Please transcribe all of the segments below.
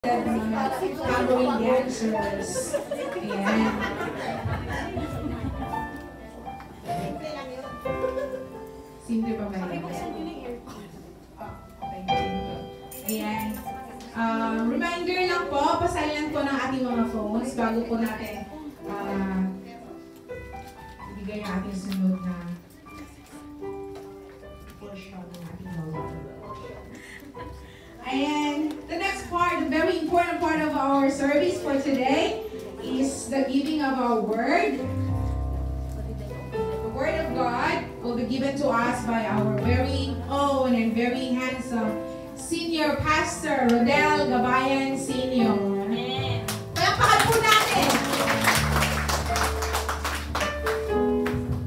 Following dancers. Ayan. Simple pa ba yun? Ayan. Reminder lang po, pasilent po ng ating mga phones bago po natin ibigay ang ating sunod na portion ng ating mga. And the next part, the very important part of our service for today is the giving of our word. The word of God will be given to us by our very own and very handsome Senior Pastor Rodel Gabayan Sr. Amen. Palakpakan po natin!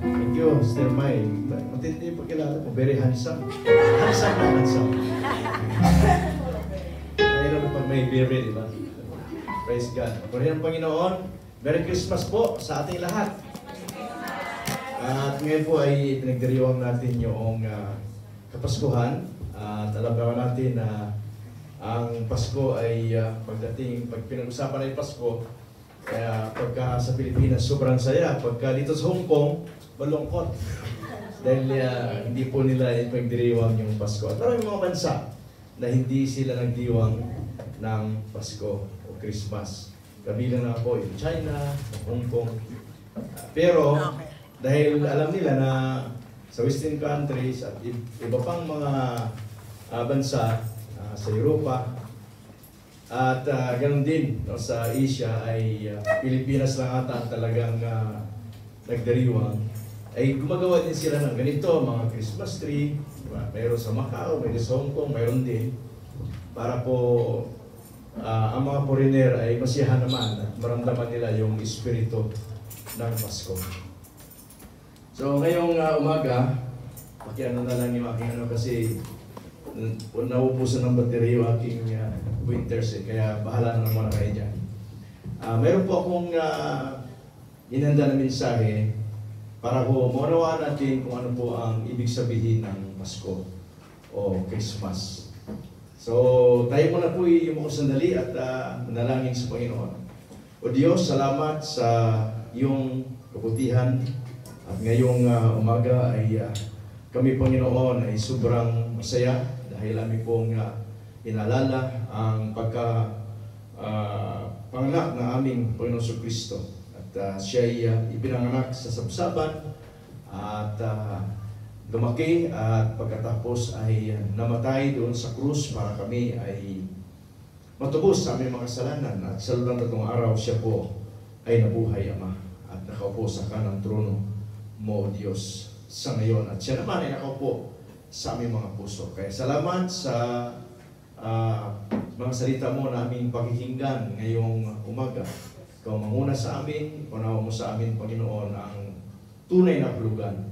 Thank you, Sister May. Matindi yung pagkilala mo. Very handsome. Handsome na handsome. Mahirap pag may baby, di ba? Praise God. Purihin ang Panginoon. Merry Christmas po sa ating lahat. At ngayon po ay pinagdiriwang natin yung Kapaskuhan. At alam naman natin na ang Pasko ay pag pinag-usapan ay Pasko, kaya pagka sa Pilipinas sobrang saya, pagka dito sa Hong Kong, malungkot. Dahil hindi po nila ipagdiriwang yung Pasko. At may mga bansa na hindi sila nagdiwang ng Pasko o Christmas. Kabilang na po yung China, Hong Kong. Pero dahil alam nila na sa Western countries at iba pang mga bansa sa Europa at ganoon din no, sa Asia ay Pilipinas lang ata talagang nagdiriwang, ay gumagawa din sila ng ganito, mga Christmas tree, diba? Mayroon sa Macau, mayroon sa Hong Kong, mayroon din para po ang mga foreigner ay masiyahan naman at maramdaman nila yung espiritu ng Pasko. So ngayong umaga, pakiano na lang yung aking kasi naubusan ng baterya yung aking winters kaya bahala na naman kayo dyan. Meron po akong inanda na mensahe para po maunawaan natin kung ano po ang ibig sabihin ng Pasko o Christmas. So tayo muna po yung mga sandali at manalangin sa Panginoon. O Diyos, salamat sa iyong kabutihan at ngayong umaga ay kami Panginoon ay sobrang masaya dahil kami pong inalala ang panganak ng aming Panginoon Kristo. At siya ay ipinanganak sa sabsaban at lumaki at pagkatapos ay namatay doon sa krus para kami ay matubos sa aming mga kasalanan. At sa lulang tatong araw siya po ay nabuhay, Ama, at nakaupo sa kanang trono mo, Diyos, sa ngayon. At siya naman ay nakaupo sa aming mga puso. Kaya salamat sa mga salita mo na aming pakikinggan ngayong umaga. Ikaw manguna sa amin, ipanawa mo sa amin, Panginoon, ang tunay na hulugan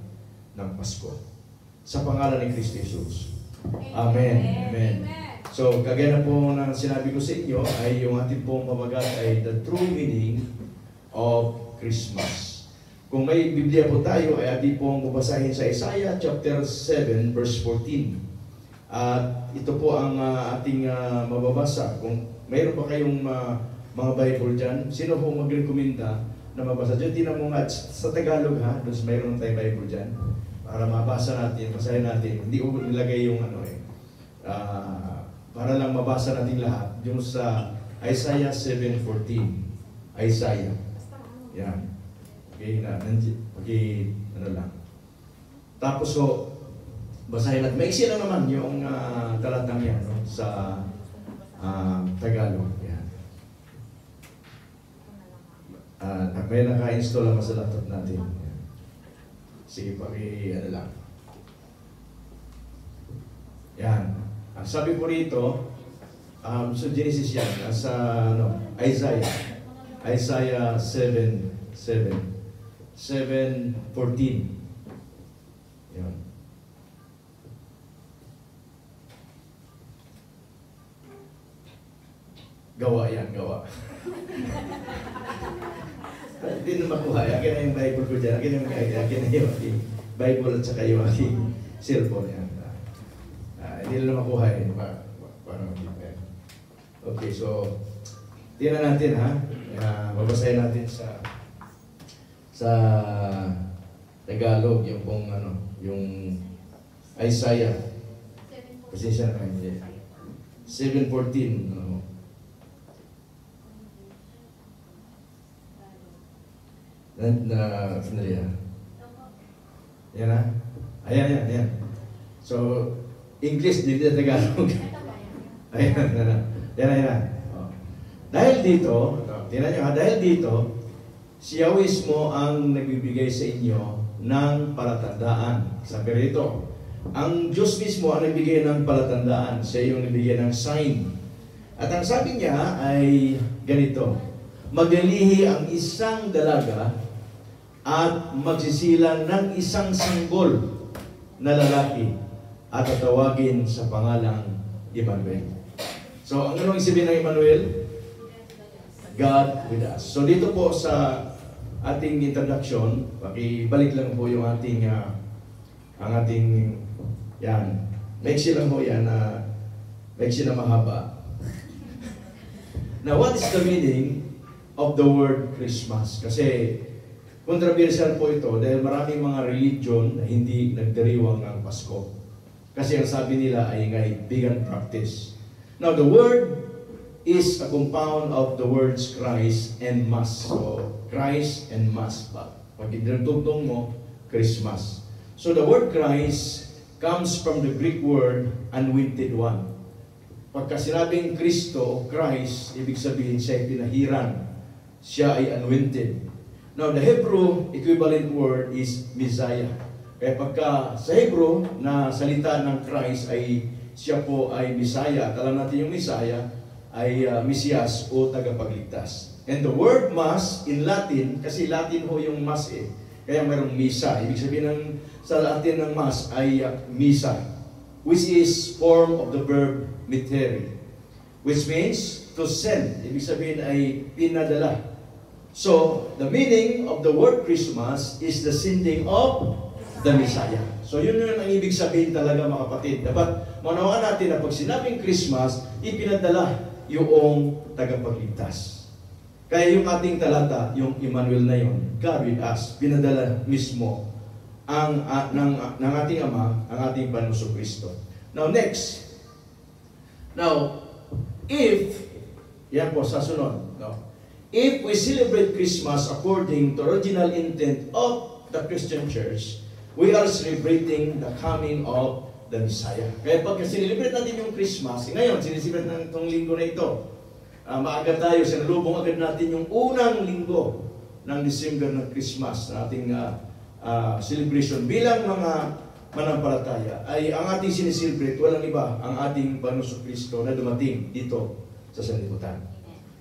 ng Pasko. Sa pangalan ni Kristo Jesus. Amen. Amen. So, kagaya na po ng sinabi ko sa inyo, ay yung ating pong pamagat ay the true meaning of Christmas. Kung may Biblia po tayo, ay ating pong babasahin sa Isaiah chapter 7 verse 14. At ito po ang ating mababasa. Kung mayroon pa kayong mga Bible dyan, sino po magrekomenda na mabasa dyan? Tinan mo nga sa Tagalog ha, doon mayroon tayong Bible dyan. Para mabasa natin, basahin natin. Hindi ko nilagay yung para lang mabasa natin lahat. Yung sa Isaiah 7:14. Isaiah. Yan. Okay, ano lang. Tapos so, basahin natin. Maiksi lang naman yung talatang yan no? Sa Tagalog. Yan. May naka-install naman sa laptop natin. Yan. Sige, ano lang. Yan. Ang sabi ko rito, so Genesis yan, sa Isaiah 7:14. Yan. Gawa yan, gawa. Hindi na makuha. Akin na yung Bible ko dyan. Akin na yung Bible at saka yung aking cellphone yan. Hindi na makuha eh. Paano mag-prepare? Okay. Okay, so tingnan natin ha. Babasahin natin sa Tagalog yung pong yung Isaiah. Pasensya na kayo. 7:14. Sandali ha. Yan ha. Ayan. So, English, dito sa Tagalog. Ayan. Dahil dito, tingnan nyo ha, dahil dito, siya mismo ang nagbibigay sa inyo ng palatandaan. Sabi rito, ang Diyos mismo ang nagbigay ng palatandaan. Siya yung nagbigay ng sign. At ang sabi niya ay ganito, maglilihi ang isang dalaga at magsisilang ng isang sanggol na lalaki at tatawagin sa pangalang Emmanuel. So, ang anong isipin ng Emmanuel? God with us. So, dito po sa ating introduction, pakibalik lang po yung ating ang ating yan. Maiksi lang po yan maiksi na mahaba. Now, what is the meaning of the word Christmas? Kasi controversial po ito dahil maraming mga religion na hindi nagdiriwang ng Pasko. Kasi ang sabi nila ay pagan practice. Now, the word is a compound of the words Christ and Mass. So, Christ and Mass. Pag idinutugtong mo, Christmas. So, the word Christ comes from the Greek word anointed one. Pagka sinabing Kristo o Christ, ibig sabihin siya ay pinahiran. Siya ay anointed. Now, the Hebrew equivalent word is Messiah. Kaya pagka sa Hebrew na salita ng Christ ay siya po ay Messiah. At alam natin yung Messiah ay Mesias o tagapagligtas. And the word Mass in Latin, kasi Latin ho yung Mass kaya mayroong Misa. Ibig sabihin sa Latin ng Mass ay Misa, which is form of the verb mittere, which means to send. Ibig sabihin ay pinadala. So, the meaning of the word Christmas is the sending of the Messiah. So, yun ang ibig sabihin talaga mga kapatid. Dapat manawaan natin na pag sinabing Christmas, ipinadala yung tagapagligtas. Kaya yung ating talata, yung Emmanuel na yun, God with us, pinadala mismo ng ating Ama, ang ating Panginoong Kristo. Now, next. Now, yan po, sa sunod. No? If we celebrate Christmas according to original intent of the Christian Church, we are celebrating the coming of the Messiah. Kaya pag sinilibrate natin yung Christmas, ngayon, sinisibret ng itong linggo na ito, maaga tayo, sinalubong agad natin yung unang linggo ng December ng Christmas na ating celebration. Bilang mga manampalataya, ay ang ating siniselebrate, walang iba, ang ating Panginoong Kristo na dumating dito sa sanlibutan.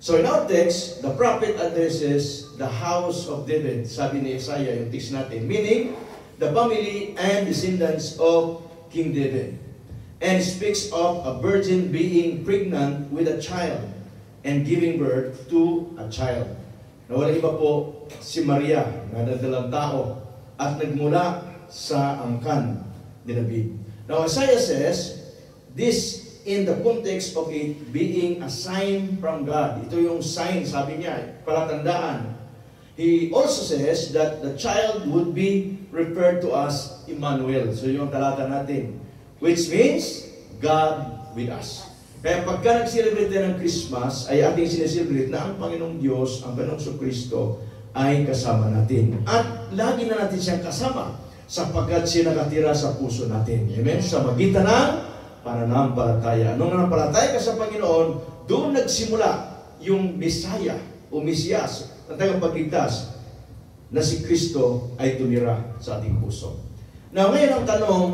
So in our text, the prophet addresses the house of David, sabi ni Isaiah, yung text natin, meaning the family and descendants of King David, and speaks of a virgin being pregnant with a child and giving birth to a child. Na walang iba po si Maria, na nadalang tao at nagmula sa angkan ni David. Now Isaiah says, this in the context of it being a sign from God. Ito yung sign, sabi niya, palatandaan. He also says that the child would be referred to as Emmanuel. So yung talata natin, which means God with us. Kaya pagka nag-celebrate ng Christmas, ay ating sineselebrate na ang Panginoong Diyos, ang Panginoong Kristo, ay kasama natin. At lagi na natin siyang kasama sapagkat siya nakatira sa puso natin. Amen? Sa magitan ng pananampalataya. Nung nanampalataya ka sa Panginoon, doon nagsimula yung Messiah o Mesias, ang tagapagligtas, na si Kristo ay tumira sa ating puso. Now, ngayon ang tanong,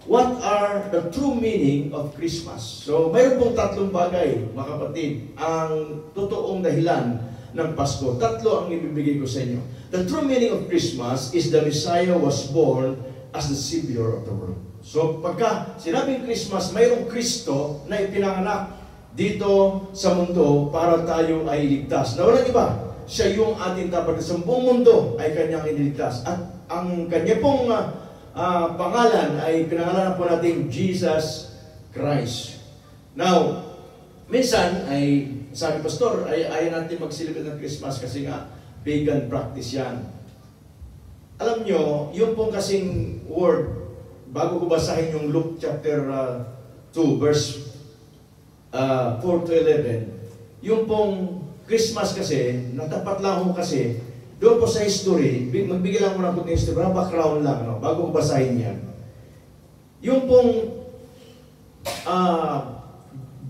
what are the true meaning of Christmas? So, mayroon pong tatlong bagay, mga kapatid, ang totoong dahilan ng Pasko. Tatlo ang ibibigay ko sa inyo. The true meaning of Christmas is the Messiah was born as the Savior of the world. So, pagka sinabing Christmas, mayroong Kristo na ipinanganak dito sa mundo para tayo ay iligtas. Na walang iba, siya yung ating dapat sa buong mundo ay kanyang iniligtas. At ang kanya pong pangalan ay pinangalanan po natin Jesus Christ. Now, minsan ay, sabi pastor, ay ayaw natin mag-celebrate ng Christmas kasi nga pagan practice yan. Alam nyo, yung pong kasing word, bago ko basahin yung Luke chapter 2, verse 4 to 11, yung pong Christmas kasi, natapat lang ako kasi, doon po sa history, magbigay lang mo ng kunting history, background lang, no? Bago ko basahin yan. Yung pong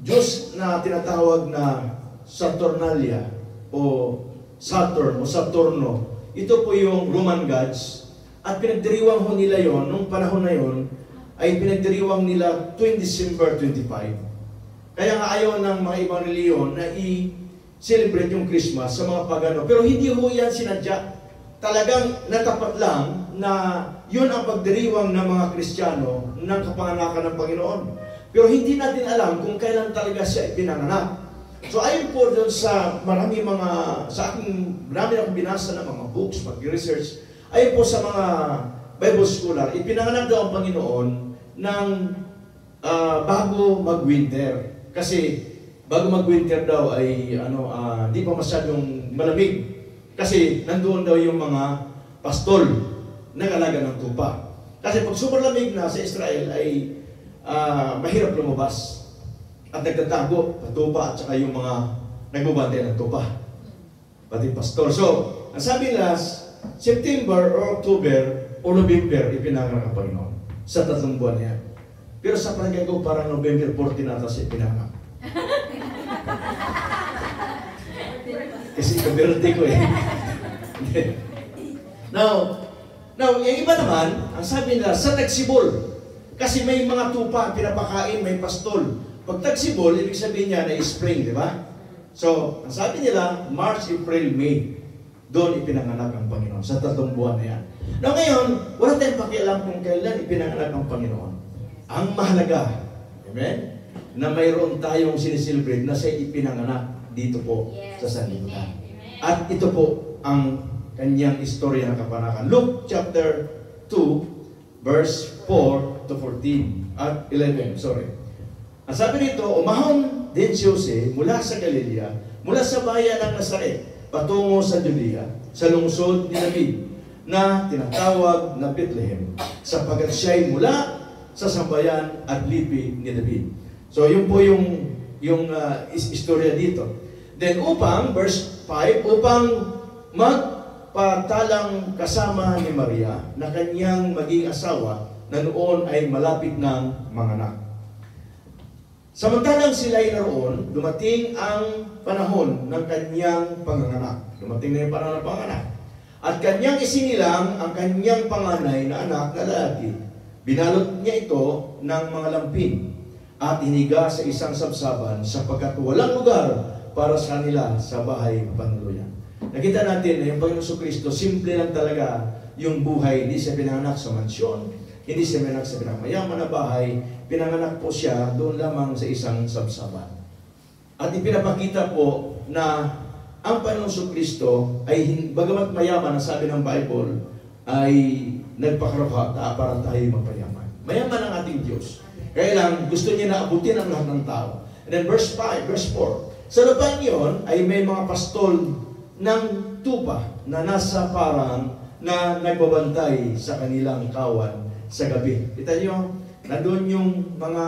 Diyos na tinatawag na Saturnalia o Saturn o Saturno, ito po yung Roman gods at pinagdiriwang ho nila yon nung panahon na yon ay pinagdiriwang nila tuwing December 25. Kaya nga ayaw ng mga ibang reliyon na i-celebrate yung Christmas sa mga pagano. Pero hindi ho yan sinadya. Talagang natapat lang na yun ang pagdiriwang ng mga Kristiyano ng kapanganakan ng Panginoon. Pero hindi natin alam kung kailan talaga siya ipinanganak. So ayon po doon sa marami akong binasa ng mga books, mag-research, ayon po sa mga Bible scholar, ipinanganak daw ang Panginoon ng bago mag-winter. Kasi bago mag-winter daw ay di pa masyadong malamig. Kasi nandoon daw yung mga pastol nag-alaga ng tupa. Kasi pag super lamig na sa Israel ay mahirap lumabas at nagtatago sa tupa at saka yung mga nagbabantay ng tupa, pati pastor. So, ang sabi nila, September or October o November ipinanganak ang Panginoon sa 3 buwan niya. Pero sa palagay ko parang November 14 nata siya ipinanganak. Kasi kabirte ko eh. Now, yung iba naman, ang sabi nila, sa tagsibol. Kasi may mga tupa, pinapakain, may pastol. Pag tagsibol, ibig sabihin niya na spring, di ba? So, ang sabi nila, March, April, May. Doon ipinanganak ang Panginoon, sa 3 buwan na yan. Now ngayon, wala tayong pakialam kung kailan ipinanganak ang Panginoon. Ang mahalaga, amen, na mayroon tayong sineselebrate na siya ipinanganak dito po sa sanlibutan. At ito po ang kanyang istorya ng kapanakan. Luke chapter 2, verse 4 to 14 at 11, sorry. Ang sabi nito, umahon din si Jose mula sa Galilea, mula sa bayan ng Nazaret, patungo sa Judea, sa lungsod ni David, na tinatawag na Bethlehem, sapagkat siya'y mula sa sambayan at lipi ni David. So, yun po yung istorya dito. Then, verse 5, upang magpatalang kasama ni Maria na kanyang maging asawa na noon ay malapit ng manganak. Samantalang sila'y naroon, dumating ang panahon ng kanyang panganganak. Dumating na yung panahon ng panganak. At kanyang isinilang ang kanyang panganay na anak na lalaki. Binalot niya ito ng mga lampin at hiniga sa isang sabsaban sapagkat walang lugar para sa kanila sa bahay panuluyan. Nakita natin na yung Panginoon Kristo, simple lang talaga yung buhay. Hindi siya pinanganak sa mansyon, hindi siya pinanganak sa pinamayaman na bahay, pinanganak po siya doon lamang sa isang sabsaban. At ipinapakita po na ang Panginoon Kristo ay, bagamat mayaman, ang sabi ng Bible, ay nagpakarapata para tayo magpayaman. Mayaman ang ating Diyos. Kaya lang, gusto niya na abutin ang lahat ng tao. And then verse 5, verse 4, sa laban yon ay may mga pastol ng tupa na nasa parang na nagbabantay sa kanilang kawan sa gabi. Kita niyo, nandun yung mga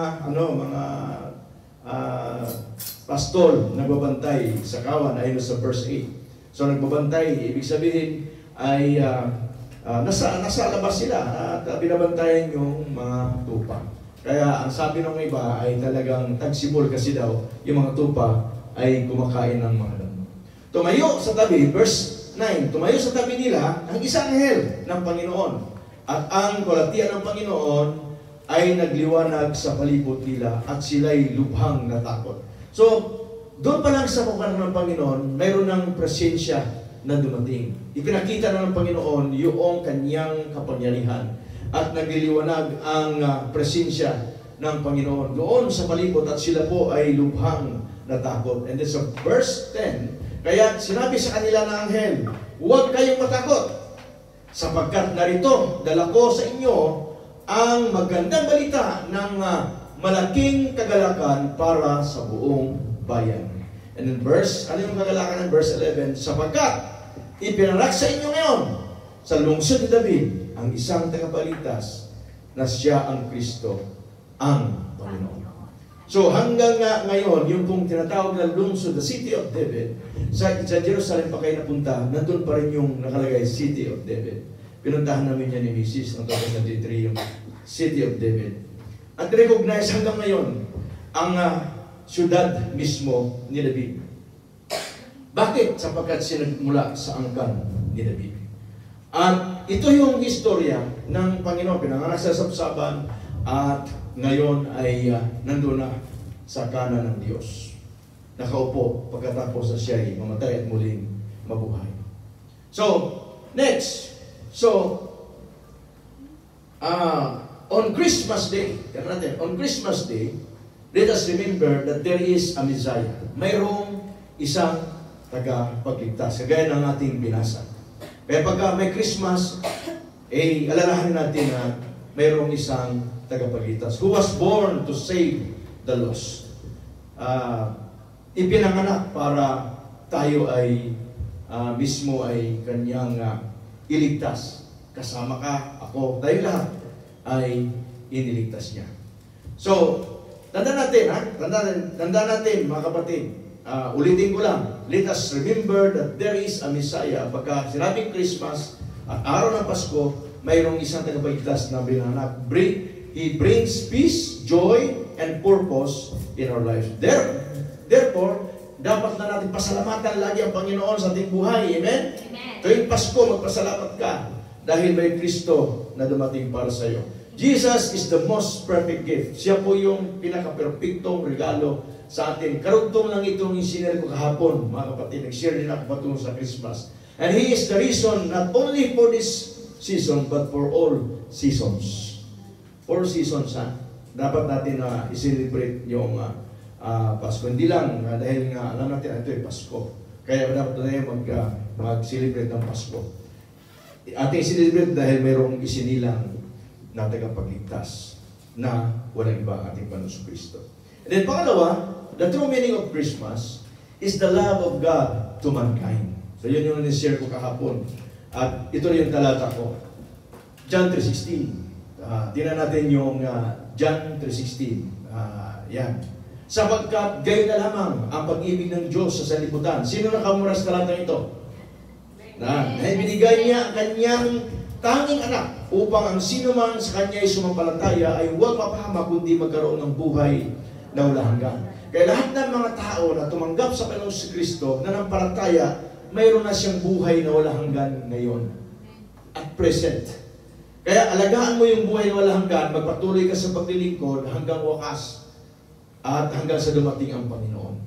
pastol nagbabantay sa kawan ayon sa verse 8. So nagbabantay, ibig sabihin ay nasa labas sila at binabantayan yung mga tupa. Kaya ang sabi ng iba ay talagang tagsibol kasi daw yung mga tupa ay kumakain ng mga damo. Tumayo sa tabi, verse 9, tumayo sa tabi nila ang isang anghel ng Panginoon. At ang kalatian ng Panginoon ay nagliwanag sa palibot nila at sila'y lubhang natakot. So, doon pa lang sa pagkakas ng Panginoon, mayroon ng presensya na dumating. Ipinakita na ng Panginoon yung kanyang kapangyarihan at nagliliwanag ang presensya ng Panginoon doon sa palibot at sila po ay lubhang natakot. And then sa verse 10, kaya sinabi sa kanila ng anghel, huwag kayong matakot, sapagkat narito, dala ko sa inyo ang magandang balita ng malaking kagalakan para sa buong bayan. And in ano yung kagalakan ng verse 11? Sapagkat ipinanak sa inyo ngayon sa lungsod ni David ang isang tagapagligtas na siya ang Kristo, ang Panginoon. So hanggang nga ngayon, yung pong tinatawag na lungsod, the city of David, sa Jerusalem pa kayo napunta, nandun pa rin yung nakalagay, city of David. Pinuntahan namin yan ni Mrs. noong 2023, yung city of David. At recognize hanggang ngayon, ang syudad mismo ni David. Bakit? Sapagkat sinagmula sa angkan ni David. At ito yung istorya ng Panginoon, pinanganak sa sapsaban, at ngayon ay nandun na sa kanan ng Diyos. Nakaupo pagkatapos na siya ay mamatay at muling mabuhay. So, next. So, on Christmas Day, on Christmas Day, let us remember that there is a Messiah. Mayroong isang tagapagligtas, kagaya ng ating binasa. Kaya pagka may Christmas, alalahanin natin na mayroong isang tagapagligtas who was born to save the lost. Ipinanganak para tayo ay mismo ay kanyang iligtas. Kasama ka, ako, tayo lahat ay iniligtas niya. So, tandaan natin mga kapatid, ulitin ko lang, let us remember that there is a Messiah. Pagka sinabing Christmas at araw ng Pasko, mayroong isang tagapagligtas na binanganak. He brings peace, joy, and purpose in our lives. Therefore, dapat na natin pasalamatan lagi ang Panginoon sa ating buhay. Amen? Amen. Tuwing Pasko, magpasalamat ka dahil may Kristo na dumating para sa iyo. Jesus is the most perfect gift. Siya po yung pinaka-perfectong regalo sa atin. Karugtong lang itong isinare ko kahapon, mga kapatid. Nag-share din ako patungkol sa Christmas. And He is the reason not only for this season, but for all seasons. 4 seasons, dapat natin i-celebrate yung Pasko. Hindi lang, dahil nga alam natin ito ay Pasko. Kaya dapat tayo mag-celebrate ng Pasko. Ating celebrate dahil mayroong isinilang na tagapagligtas na walang iba ating Panginoon Kristo. And then pangalawa, the true meaning of Christmas is the love of God to mankind. So yun yung nishare ko kahapon. At ito yung talata ko. John 3:16. Tingnan natin yung John 3:16. Yan. Sapagkat gayon na lamang ang pag-ibig ng Diyos sa sanlibutan. Sino nakamura sa talatang ito? Na binigay niya ang kanyang tanging anak upang ang sino man sa kanya ay sumampalataya ay huwag mapahamak kundi magkaroon ng buhay na walang hanggan. Kaya lahat ng mga tao na tumanggap sa Panginoon si Kristo na nampalataya, mayroon na siyang buhay na walang hanggan ngayon at present. Kaya alagaan mo yung buhay na walang hanggan, magpatuloy ka sa paglilingkod hanggang wakas at hanggang sa dumating ang Panginoon.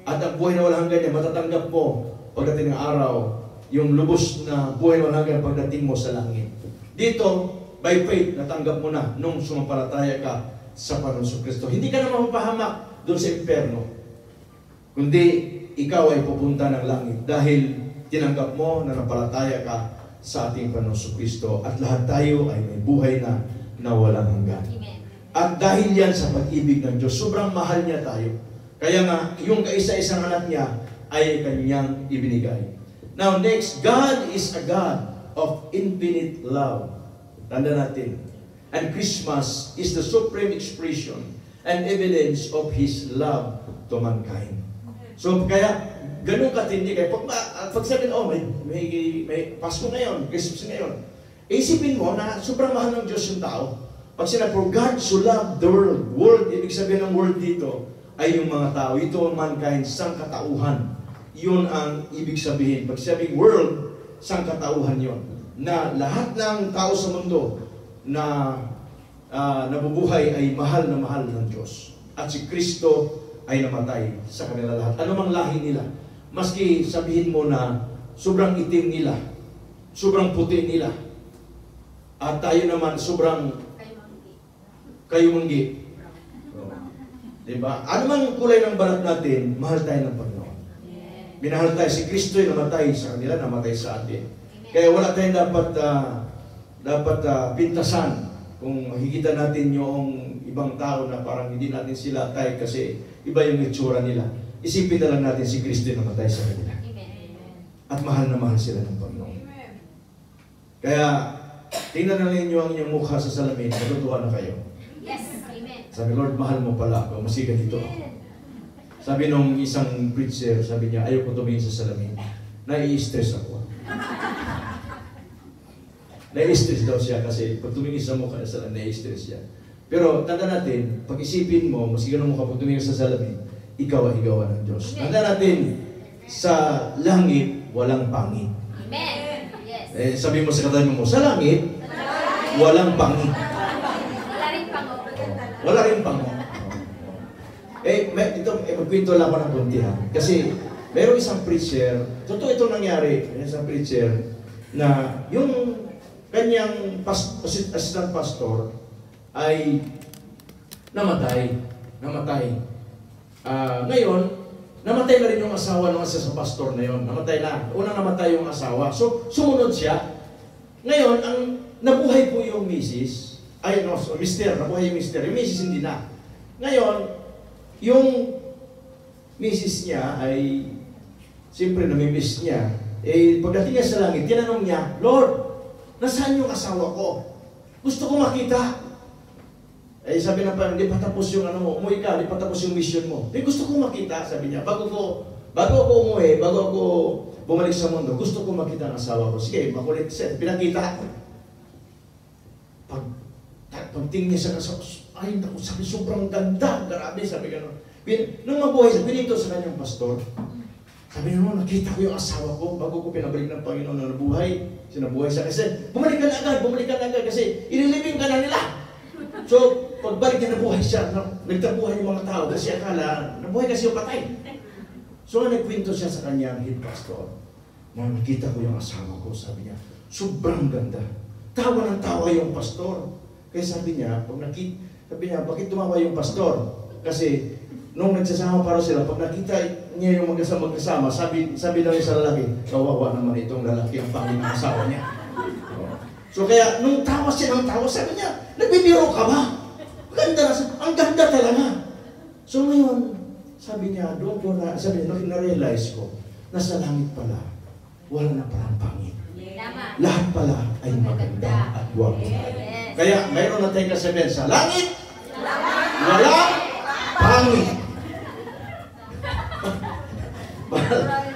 At ang buhay na walang hanggan niya, matatanggap mo pagdating ng araw, yung lubos na buhay na walang hanggan pagdating mo sa langit. Dito, by faith, natanggap mo na nung sumampalataya ka sa Panginoon Kristo. Hindi ka na mapapahamak doon sa impyerno, kundi ikaw ay pupunta ng langit dahil tinanggap mo na napalataya ka sa ating Panginoon Kristo at lahat tayo ay may buhay na walang hanggan. Amen. At dahil yan sa pag-ibig ng Diyos, sobrang mahal niya tayo. Kaya nga, yung kaisa-isang anak niya ay kanyang ibinigay. Now next, God is a God of infinite love. Tanda natin. And Christmas is the supreme expression and evidence of His love to mankind. So kaya, ganun katindi kayo. Pag sabihin, may Pasko ngayon, Christmas ngayon, isipin mo na sobrang mahal ng Diyos yung tao. Pag sinabi, for God so loved the world. World, ibig sabihin ng world dito, ay yung mga tao. Ito ang mankind, sangkatauhan. Yun ang ibig sabihin. Pag sabing world, sangkatauhan yun. Na lahat ng tao sa mundo na nabubuhay ay mahal na mahal ng Diyos. At si Kristo ay namatay sa kanila lahat. Ano mang lahi nila. Maski sabihin mo na sobrang itim nila, sobrang puti nila, at tayo naman sobrang kayumanggi. Diba? Ano man kulay ng balat natin, mahal tayo ng Panginoon. Minahal tayo. Si Kristo ay namatay sa kanila, namatay sa atin. Kaya wala tayong dapat pintasan kung makikita natin yung ibang tao na parang hindi natin sila tayo kasi iba yung itsura nila. isipin na lang natin si Kristo na namatay sa kanila. At mahal na mahal sila ng Panginoon. Kaya, tingnan na ninyo ang inyong mukha sa salamin, natutuwa na kayo. Yes, amen. Sabi, Lord, mahal mo pala ako, masigat ito. Sabi nung isang preacher, sabi niya, ayaw ko tumingin sa salamin. Nai-stress ako. Nai-stress daw siya kasi pag tumingin sa mukha sa salamin, nai-stress siya. Pero tanda natin, pag isipin mo, mas ganun mo kapag tumingin sa salamin, ikaw ay higawan ng Diyos. Tanda natin, sa langit, walang pangit. Amen. Yes. Sabi mo sa katabi mo, sa langit, walang pangit. Wala rin pango. Wala rin pangit. Magkwento lang ako ng konti ha. Kasi, mayroong isang preacher, totoo itong nangyari, isang preacher, na yung kanyang assistant pastor ay namatay. Ngayon, namatay na rin yung asawa ng isa sa pastor na yon. Namatay na. Unang namatay yung asawa. So, sumunod siya. Ngayon, ang nabuhay po yung misis, nabuhay yung mister. Yung misis hindi na. Ngayon, yung misis niya ay, siyempre namimiss niya. Pagdating niya sa langit, tinanong niya, Lord, nasaan yung asawa ko? Gusto ko makita. Sabi na parang, di pa tapos yung umuwi ka, di pa tapos yung mission mo. Gusto ko makita, sabi niya. Bago ako umuwi, bago ako bumalik sa mundo, gusto ko makita ang asawa ko. Sige, makulit siya. Pinakita. Pagtingin niya sa asawa, ay naku, sabi, sobrang ganda. Grabe, sabi gano'n. Nung mabuhay siya, pinito sa kanyang pastor. Sabi niya, nakita ko yung asawa ko bago ko pinabalik ng Panginoon na nabuhay. Sinabuhay siya kasi, bumalik ka na agad kasi inilibing ka na nila. So, pagbalik niya, nabuhay siya. Nagtabuhay yung mga tao kasi akala, nabuhay kasi yung patay. So, nagkwento siya sa kanyang head pastor. Nakita ko yung asawa ko, sabi niya, sobrang ganda. Tawa ng tawa yung pastor. Kaya sabi niya, bakit tumawa yung pastor? Kasi, nung nagsasama para sila, pag nakita niya yung magkasama, sabi daw niya sa lalaki, kawawa naman itong lalaki ang pangin ng asawa niya. So kaya, nung tawa siya ng tawa, sabi niya, nagbibiro ka ba? Ang ganda talaga. So ngayon, sabi niya, na-realize ko, nasa langit pala, wala na palang pangin. Lahat pala ay maganda at gwapo. Kaya, mayroon na tayong kasabihan, sa langit, walang pangit.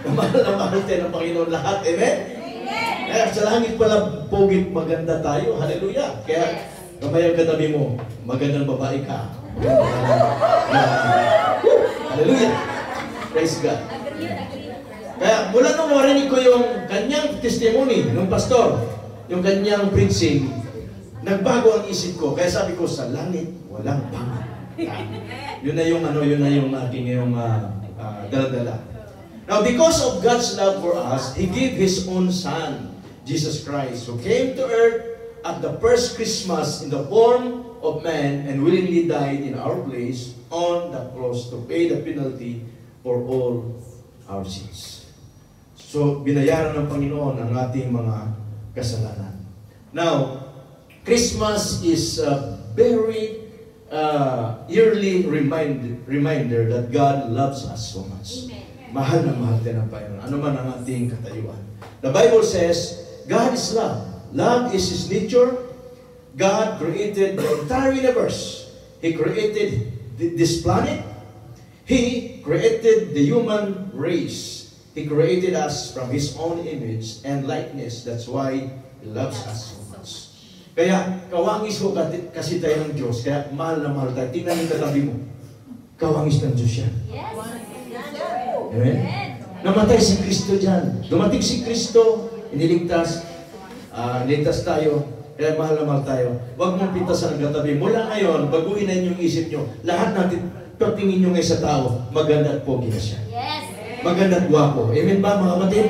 Mahal na mahal tayo ng Panginoon lahat. Amen? Kaya sa langit pala, pogit maganda tayo. Hallelujah. Kaya, kamayang katabi mo, magandang babae ka. Hallelujah. Praise God. Kaya, mula nung marinig ko yung kanyang testimony ng pastor, yung kanyang preaching, nagbago ang isip ko. Kaya sabi ko, sa langit, walang pangit. Yun na yung aking dala-dala. Now, because of God's love for us, He gave His own Son, Jesus Christ, who came to earth at the first Christmas in the form of man and willingly died in our place on the cross to pay the penalty for all our sins. So, binayaran ng Panginoon ang ating mga kasalanan. Now, Christmas is a very yearly reminder that God loves us so much. Amen. Mahal na mahal tayo ng Panginoon. Ano man ang ating katayuan. The Bible says, God is love. Love is His nature. God created the entire universe. He created this planet. He created the human race. He created us from His own image and likeness. That's why He loves us so much. Kaya, kawangis ko kasi tayo ng Diyos. Kaya, mahal na mahal tayo. Tingnan yung katabi mo. Kawangis ng Diyos yan. Yes. Amen? Namatay si Kristo dyan. Dumating si Kristo, iniligtas tayo. Kaya mahal na mahal tayo. Huwag mong pitasan ang katabi. Mula ngayon, baguhin na yung isip nyo. Lahat natin, pagtingin nyo ngayon sa tao, maganda at pogi na siya. Yes. Maganda at guwapo. Amen ba, mga kapatid?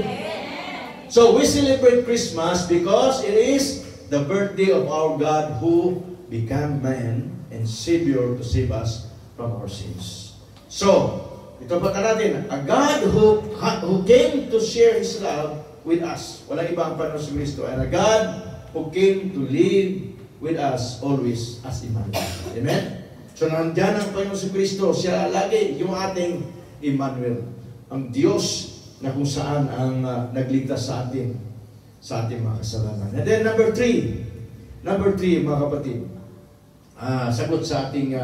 So, we celebrate Christmas because it is the birthday of our God who became man and Savior to save us from our sins. So, ito pa natin, a God who came to share His love with us. Walang iba ang Panginoon si Kristo. And a God who came to live with us always as Emmanuel. Amen? So, nandiyan ang Panginoon si Kristo. Siya lagi yung ating Emmanuel, ang Diyos na kung saan ang nagligtas sa atin, sa ating mga kasalanan. And then number three, mga kapatid, sagot sa ating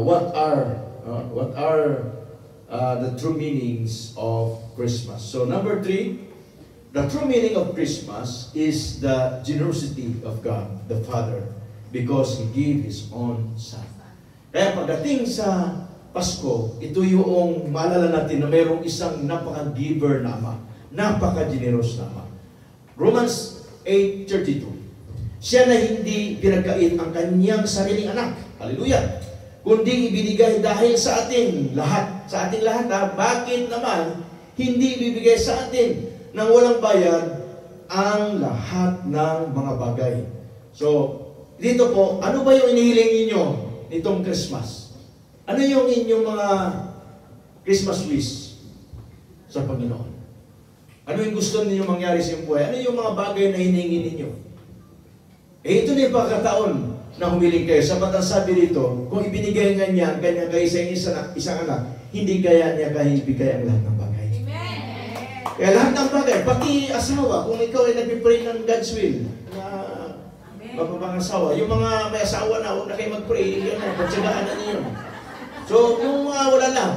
what are the true meanings of Christmas. So number three, the true meaning of Christmas is the generosity of God, the Father, because He gave His own Son. Kaya pagdating sa Pasko, ito yung maalala natin na mayroong isang napaka-giver na Ama, napaka-generous na Ama. Romans 8:32. Siya na hindi pinagkait ang kanyang sariling anak, hallelujah, kundi ibinigay dahil sa atin lahat. Sa ating lahat, bakit naman hindi ibibigay sa atin nang walang bayad ang lahat ng mga bagay? So, dito po, ano ba yung inihiling ninyo nitong Christmas? Ano yung inyong mga Christmas wish sa Panginoon? Ano yung gusto ninyo mangyari sa iyong buhay? Ano yung mga bagay na hiningi ninyo? Ito na yung pagkataon na humiling kayo. Sapat ang sabi dito, kung ibinigay nga niya kanya kayo sa isang anak, hindi kaya niya kahibigay ang lahat ng bagay. Amen. Kaya lahat ng bagay, pati asawa, kung ikaw ay nagpipray ng God's will, na mapapangasawa, yung mga may asawa na, huwag na kayo mag-pray, yun na, pagtsagaan na niyo. So, yung wala lang,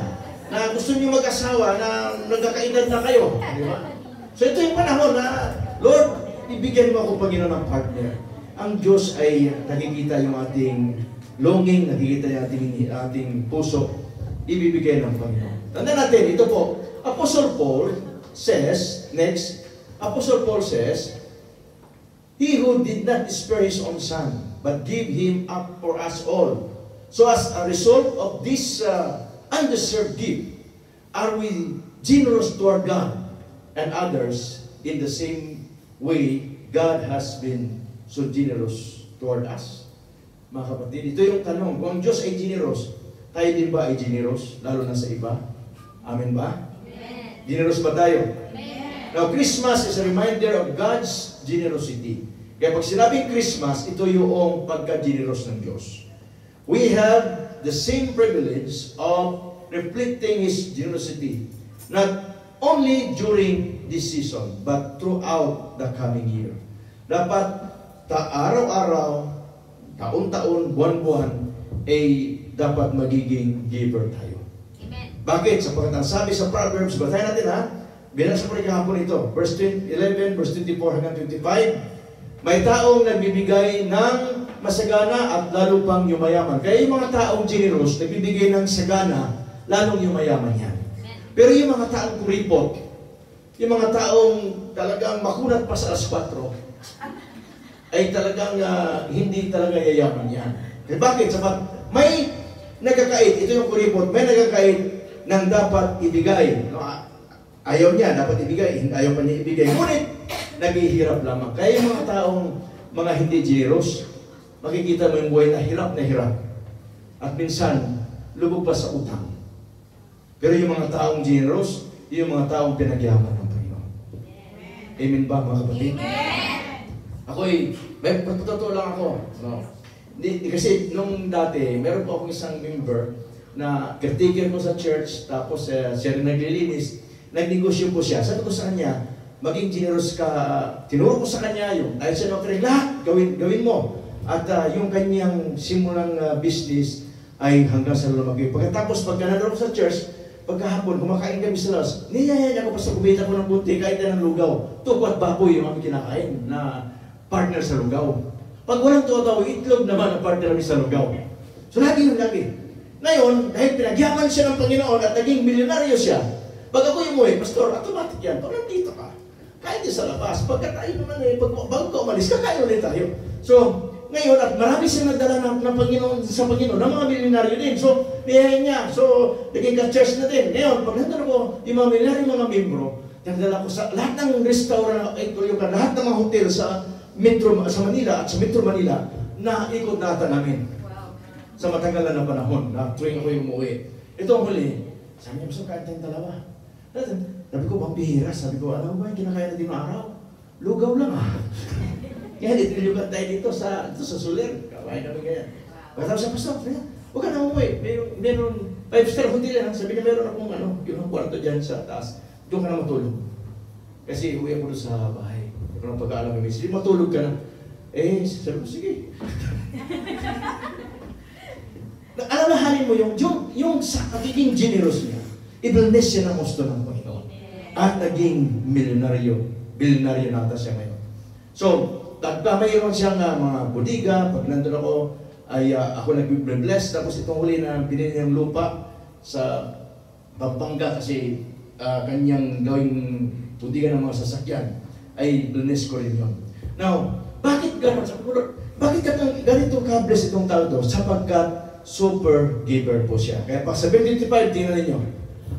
na gusto niyo mag-asawa, na nagkakaedad na kayo, di ba? So, ito yung panahon na, Lord, ibigyan mo ako, Panginoon, ng partner. Ang Diyos ay nakikita yung ating longing, nakikita yung ating puso, ibibigay ng Panginoon. Tanda natin, ito po, Apostle Paul says, next, Apostle Paul says, He who did not spare His own Son, but gave Him up for us all. So as a result of this undeserved gift, are we generous toward God and others in the same way God has been so generous toward us? Mga kapatid, ito yung tanong. Kung ang Diyos ay generous, tayo din ba ay generous, lalo na sa iba? Amen ba? Amen. Generous ba tayo? Amen. Now, Christmas is a reminder of God's generosity. Kaya pag sinabing Christmas, ito yung pagka-generous ng Diyos. We have the same privilege of reflecting His generosity, not only during this season, but throughout the coming year. Dapat araw-araw, taon-taon, buwan-buwan, ay dapat magiging giver tayo. Amen. Bakit? Sapagkat ang sabi sa Proverbs, basahin natin ha, binasa ko rin kahapon ito, verse 11, verse 24 hanggang 25, may taong nagbibigay ng masagana at lalo pang yumayaman. Kaya yung mga taong generous, nagbibigay ng sagana, lalong yumayaman yan. Pero yung mga taong kuripot, yung mga taong talagang makunat pa sa alas 4, ay talagang hindi talaga yayaman yan. Kaya bakit? Sapat may nagkakait, ito yung kuripot, may nagkakait ng dapat ibigay. No, ayaw niya, dapat ibigay, ayaw pa niya ibigay. Ngunit, naghihirap lamang. Kaya yung mga taong mga hindi generous, makikita mo yung buhay na hirap. At minsan, lubog pa sa utang. Pero yung mga taong generous, yung mga taong pinagyaman ng Panginoon. Amen ba, mga kapatid? Amen! Ako'y, may patututo lang ako. No? Kasi nung dati, meron po akong isang member na caretaker ko sa church, tapos siya rin naglilinis, nagnegosyo po siya. Sabi ko sa kanya, maging generous ka, tinuro ko sa kanya yung, dahil siya na-offering lahat, gawin mo. At yung kanyang simulang business ay hanggang sa lumaki. Pagkatapos, pagka nandun sa church, pagkahapon, kumakain kami sa las, niyayaya ko pa sa kumita ko ng bunti, kahit na ng lugaw. Tuko at baboy yung aming kinakain na partner sa lugaw. Pag walang tuwa-tawa, itlog naman ang partner namin sa lugaw. So lagi yung lagi. Ngayon, dahil pinagyaman siya ng Panginoon at naging milyonaryo siya, pag ako umuwi, Pastor, automatic yan, pag nandito ka, kahit din sa labas, pagka tayo naman bago ka umalis, kakain ulit tayo. So, ngayon, at marami siyang nagdala ng Panginoon, sa Panginoon, ng mga milyonaryo din. So, niyahin niya. So, naging ka-church na din. Ngayon, pag nandun ako, yung mga milyonaryo, mga membro, nagdala ko sa lahat ng restaurant, lahat ng mga hotel sa Manila at sa Metro Manila, na ikot nata namin. Wow. Sa matagal na panahon, na tuwing ako yung umuwi. Ito ang huli, sabi niya, gusto kain tayong dalawa. Sabi ko, pampihira. Sabi ko, alam mo ba yung kinakain natin ng araw? Lugaw lang Kaya nitilugan tayo dito sa Suler. Kawain namin ganyan. Pagkatapos sa Pastor, huwag ka na umuwi. Meron 5-star hotel yan. Sabi niya, meron akong yung kwarto dyan sa taas. Doon ka na matulog. Kasi uwi ako doon sa bahay. Ito ng pag-aalam kami. Sige, matulog ka na. Eh, sabi ko, sige. Alalahanin mo yung sa pagiging generous niya, i-bless siya ng gusto ng Panginoon. At naging bilyonaryo nata siya ngayon. So, mayroon siyang mga bodega. Pag nandun ako, ay ako nag-bless. Tapos itong huli na binili niyang lupa sa Pampanga kasi kanyang gawing bodega ng mga sasakyan, ay bless ko rin yun. Now, bakit gano'n? Bakit ganito ka-bless itong tao to? Sapagkat super giver po siya. Kaya pag sa 25, tingnan ninyo.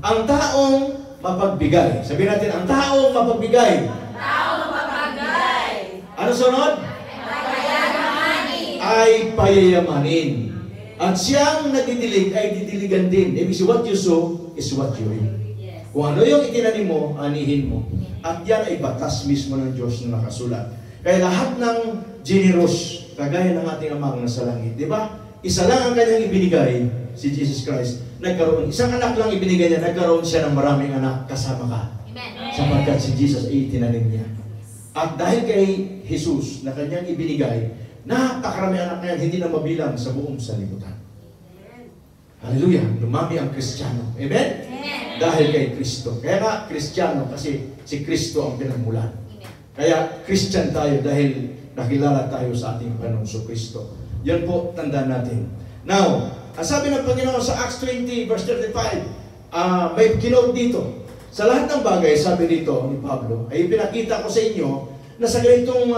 Ang taong mapagbigay. Sabihin natin, ang taong mapagbigay. Taong mapagay. Ano sunod? Payayamanin. Ay payayamanin. At siyang nagdidilig ay didiligan din. Ibig sabihin, what you sow is what you reap. Yes. Kung ano yung itinanim mo, anihin mo. At yan ay batas mismo ng Diyos na nakasulat. Kaya lahat ng generous, kagaya ng ating amang nasa langit, di ba? Isa lang ang kanyang ibinigay, si Jesus Christ. Isang anak lang ibinigay niya, nagkaroon siya ng maraming anak kasama ka. Amen. Sapagkat si Jesus ay itinanim niya. At dahil kay Jesus na kanyang ibinigay, napakarami anak na yan, hindi na mabilang sa buong sanlibutan. Hallelujah! Dumami ang Kristiyano. Amen? Amen. Dahil kay Kristo. Kaya nga, Kristiyano kasi si Kristo ang pinagmulan. Kaya Christian tayo dahil nakilala tayo sa ating Panginoong Kristo. Yan po, tandaan natin. Now, ang sabi ng Panginoon sa Acts 20 verse 35, may kinote dito. Sa lahat ng bagay, sabi dito ni Pablo, ay pinakita ko sa inyo na sa ganitong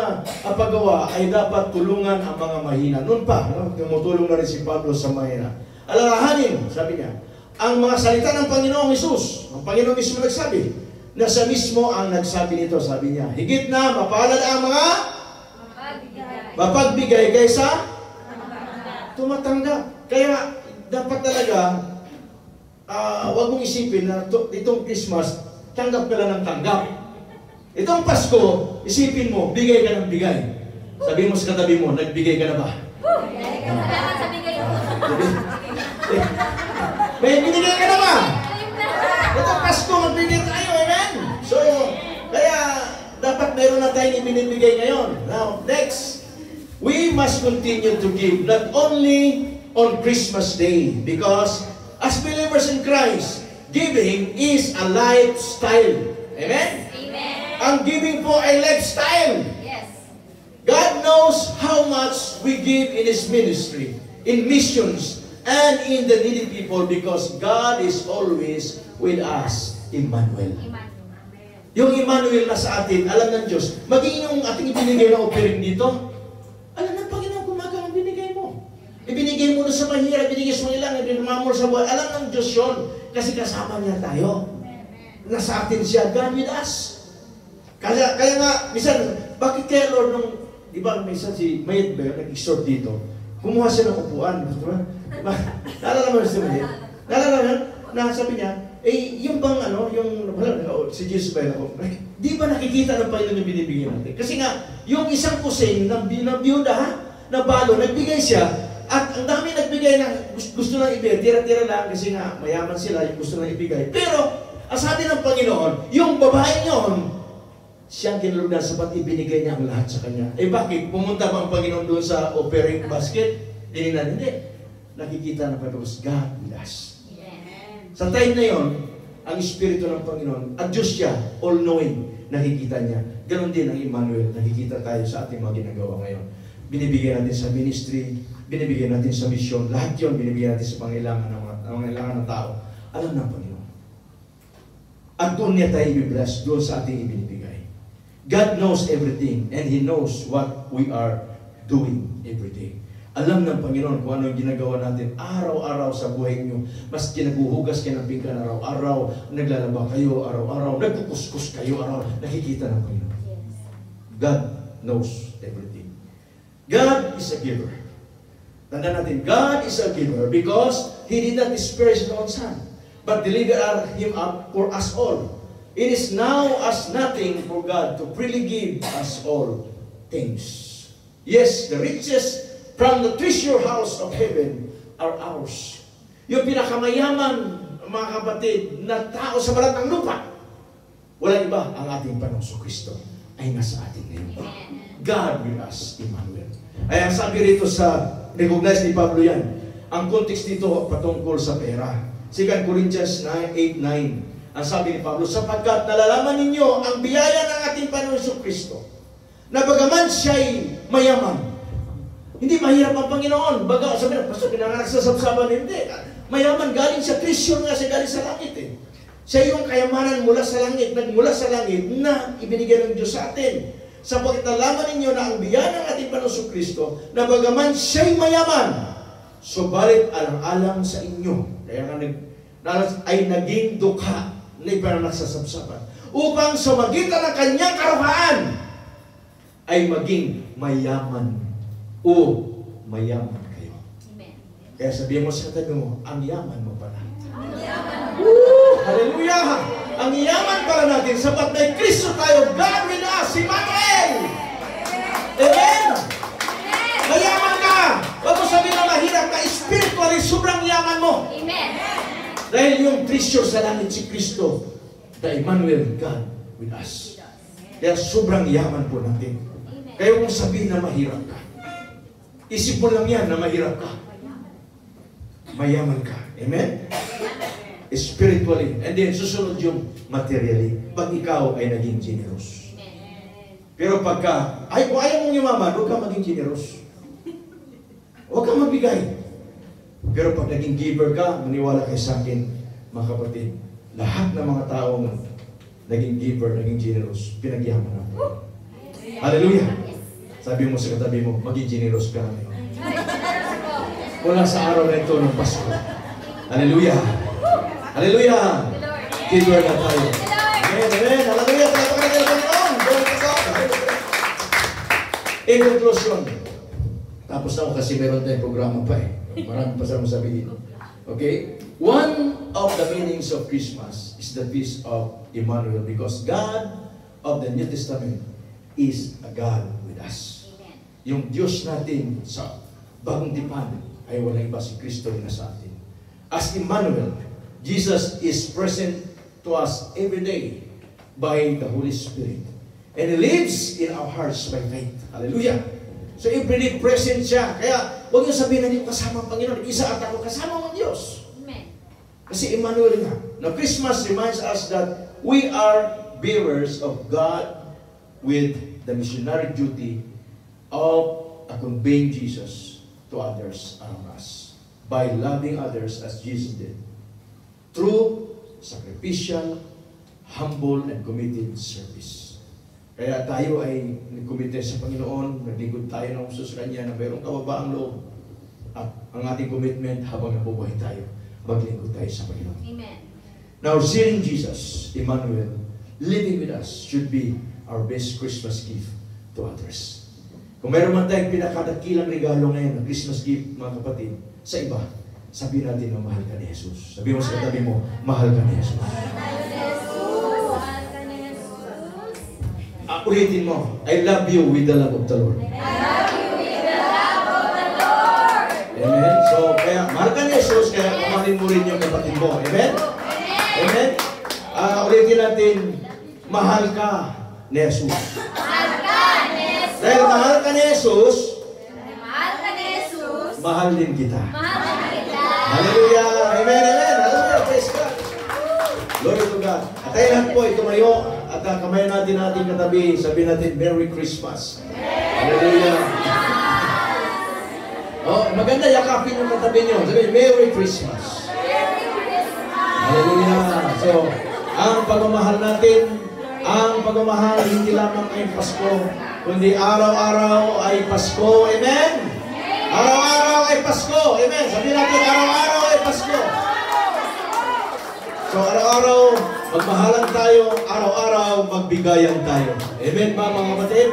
paggawa ay dapat tulungan ang mga mahina. Noon pa, tumutulong na rin si Pablo sa mahina. Alalahanin, sabi niya, ang mga salita ng Panginoong Hesus, ang Panginoon mismo nagsabi, na siya mismo ang nagsabi nito, sabi niya, higit na mapalad ang mga mapagbigay kaysa tumatanggap. Kaya dapat talaga, huwag mong isipin na itong Christmas, tanggap ka lang ng tanggap. Itong Pasko, isipin mo, bigay ka ng bigay. Sabihin mo sa katabi mo, nagbigay ka na ba? Salamat sa bigay mo. May binigay ka na ba? Itong Pasko, magbigay tayo, amen? So, kaya dapat meron na tayong ibinibigay ngayon. Now, next, we must continue to give, not only on Christmas Day, because as believers in Christ, giving is a lifestyle. Amen? Amen. Ang giving po ay lifestyle. Yes. God knows how much we give in His ministry, in missions, and in the needy people because God is always with us, Emmanuel. Yung Emmanuel na sa atin, alam ng Diyos, maging yung ating ibinigay na offering dito, alam ng Panginoon kung magkano binigay mo. Ibinigay mo na sa mahirap, ibinigay sa ilang, ibinamamor sa buhay. Alam ng Diyos yun, kasi kasama niya tayo. Nasa atin siya, God with us. Kaya nga, minsan, bakit kaya Lord, nung, di ba, minsan si Mayet ba, nag-exhort dito, kumuha siya ng upuan. Naalala mo si Mayet? Naalala mo na sabi niya, yung bang si Jesus ba yun ako, di ba nakikita ng Panginoon yung binibigyan natin? Kasi nga, yung isang kusing ng biyuda, na balo, nagbigay siya, at ang dami nagbigay na gusto lang ibigay, tira-tira lang, kasi nga, mayaman sila, yung gusto lang ibigay. Pero, ang sabi ng Panginoon, yung babae niyon, siyang kinalugdan sapat ibinigay niya ang lahat sa kanya. Eh bakit? Pumunta ba ang Panginoon doon sa offering basket? Tinignan, hindi. Nakikita ng Panginoon, God with us. Sa time na yon, ang Espiritu ng Panginoon, at Diyos siya, all-knowing, nakikita niya. Ganon din ang Emmanuel, nakikita tayo sa ating mga ginagawa ngayon. Binibigyan natin sa ministry, binibigyan natin sa mission, lahat yun binibigyan natin sa pangailangan ng tao. Alam ng Panginoon. At doon niya tayo i-bless, doon sa ating ibinibigay. God knows everything, and He knows what we are doing every day. Alam ng Panginoon kung ano yung ginagawa natin araw-araw sa buhay niyo. Mas ginaghuhugas kayo ng pinggan araw-araw, naglalaba kayo araw-araw, nagkukuskus kayo araw-araw. Nakikita ng Panginoon. God knows everything. God is a giver. Tandaan natin, God is a giver because He did not spare His own Son, but delivered Him up for us all. It is now as nothing for God to freely give us all things. Yes, the riches from the treasure house of heaven are ours. Yung pinakamayaman, mga kapatid, na tao sa balat ng lupa. Walang iba, ang ating Panginoong Kristo ay nasa atin ngayon. God with us, Emmanuel. Ay ang sabi rito sa, recognize ni Pablo yan, ang context dito patungkol sa pera. 2 Corinthians 8:9. Ang sabi ni Pablo, sapagkat nalalaman ninyo ang biyaya ng ating Panginoong Kristo, na bagaman siya'y mayaman, hindi mahirap ang Panginoon. Baga, sabi na, pastor, pinanganak sa sabsaban, hindi. Mayaman, galing sa Kristo nga siya, galing sa langit eh. Siya yung kayamanan mula sa langit, nagmula sa langit na ibinigay ng Diyos sa atin. Sapagkat nalaman ninyo na ang biyaya ng ating Panginoong Kristo, na bagaman siya'y mayaman, subalit alang-alang sa inyo. Kaya nga ay naging dukha na ipananak sa sabsaban. Upang sa magitan ng kanyang karuhaan, ay maging mayaman o mayaman kayo. Amen. Kaya sabihin mo sa katabi mo, ang yaman mo pala. Hallelujah! Ang yaman pala natin sapat may Kristo tayo, God with us, Emmanuel! Amen! Mayaman ka! Huwag mo sabihin na mahirap ka, spiritually, sobrang yaman mo. Amen. Dahil yung treasure sa langit si Kristo, the Emmanuel, God with us. Kaya sobrang yaman po natin. Kaya kung sabihin na mahirap ka, isip mo lang yan na mahirap ka. Mayaman ka. Amen? Spiritually. And then susunod yung materially. Pag ikaw ay naging generous. Pero pagka, kung ayaw mong yumaman, huwag ka maging generous. Huwag kang magbigay. Pero pag naging giver ka, maniwala kayo sa akin, mga kapatid, lahat ng mga taong naging giver, naging generous, pinagyaman natin. Hallelujah! Sabi mo sa katabi mo, maging generous ka na. Mula sa araw na ito ng Pasko. Hallelujah! Hallelujah! Giver na tayo. Amen, amen. Hallelujah! Talaga ka na Panginoon. In conclusion, tapos na ako kasi meron tayong programa pa eh. Marami pa sa mga sabihin. Okay? One of the meanings of Christmas is the feast of Emmanuel because God of the New Testament is a God with us. Amen. Yung Diyos natin sa bagong tipan ay walang iba si Kristo na sa atin. As Emmanuel, Jesus is present to us every day by the Holy Spirit. And He lives in our hearts by faith. Hallelujah! So every day present siya. Kaya huwag niyo sabihin na hindi ko kasama ang Panginoon. Isa at ako kasama ang Diyos. Amen. Kasi Emmanuel nga. Now Christmas reminds us that we are bearers of God with the missionary duty of conveying Jesus to others around us by loving others as Jesus did through sacrificial, humble, and committed service. Kaya tayo ay nagkumite sa Panginoon, naglingkod tayo ng uso sa Kanya na mayroong kababaang loob at ang ating commitment habang nabubuhay tayo, maglingkod tayo sa Panginoon. Amen. Now, seeing Jesus, Emmanuel, living with us should be our best Christmas gift to others. Kung mayroon man tayong pinakadakilang regalo ngayon ng Christmas gift, mga kapatid, sa iba, sabihin natin na mahal ka ni Jesus. Sabihin mo sa katabi mo, mahal ka ni Jesus. Ulitin mo, I love you with the love of the Lord. Amen? So, kaya mahal ka ni Jesus, kaya kumanin mo rin yung kapatid mo. Amen? Amen? Ulitin natin, mahal ka ni Jesus. Dahil mahal ka ni Jesus, mahal din kita. Hallelujah! Amen, amen! Hallelujah! Praise God! Glory to God! At tayo lahat po ay tumayo at kamayan natin ating katabi. Sabihin natin, Merry Christmas! Hallelujah! Oh, maganda yakapin yung katabi nyo. Sabihin, Merry Christmas! Hallelujah! So, ang pagmamahal natin, ang pagmamahal hindi lamang ay Pasko, kundi araw-araw ay Pasko. Amen? Araw-araw ay Pasko. Amen? Sabihin natin, araw-araw ay Pasko. So, araw-araw, magmahalan tayo. Araw-araw, magbigayan tayo. Amen ba, mga kapatid?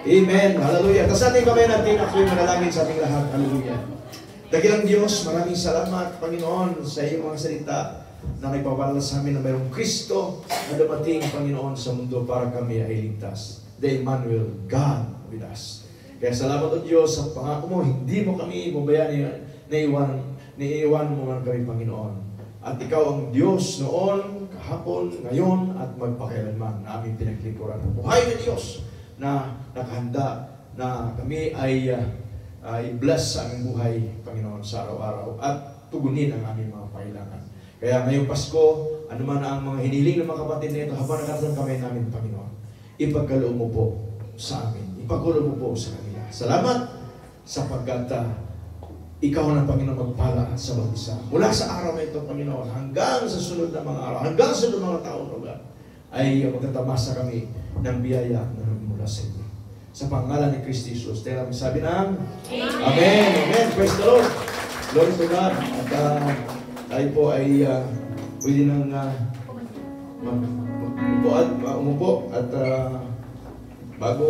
Amen. Hallelujah. Tapos ating kamay natin, ako'y manalangin sa ating lahat. Hallelujah. Dakilang Diyos, maraming salamat, Panginoon, sa iyong mga salita na nagpapalala sa amin na mayroong Kristo na dumating, Panginoon, sa mundo para kami ay ligtas. The Emmanuel, God with us. Kaya salamat o Diyos sa pangako mo, hindi mo kami bubayani na iwan niiwan mo man kami, Panginoon. At ikaw ang Diyos noon, kahapon, ngayon, at magpakailanman na aming pinaglingkuran. Buhay na Diyos na nakahanda na kami ay i-bless sa aming buhay, Panginoon, sa araw-araw at tugunin ang aming mga pangailangan. Kaya ngayong Pasko, ano man ang mga hiniling ng mga kapatid nito, habang nakarating kami namin, Panginoon, ipagkaloob mo po sa amin. Ipagkaloob mo po sa kanila. Salamat sapagkat ikaw na, Panginoon, magpala sa bawat isa. Mula sa araw na ito, Panginoon, hanggang sa sunod na mga araw, hanggang sa sunod na mga taon, Lord, ay magtatamasa kami ng biyaya na mula sa inyo. Sa pangalan ni Kristo Jesus, tayo namin sabi ng Amen. Amen. Praise the Lord. Glory to God. At tayo po ay pwede nang umupo at bago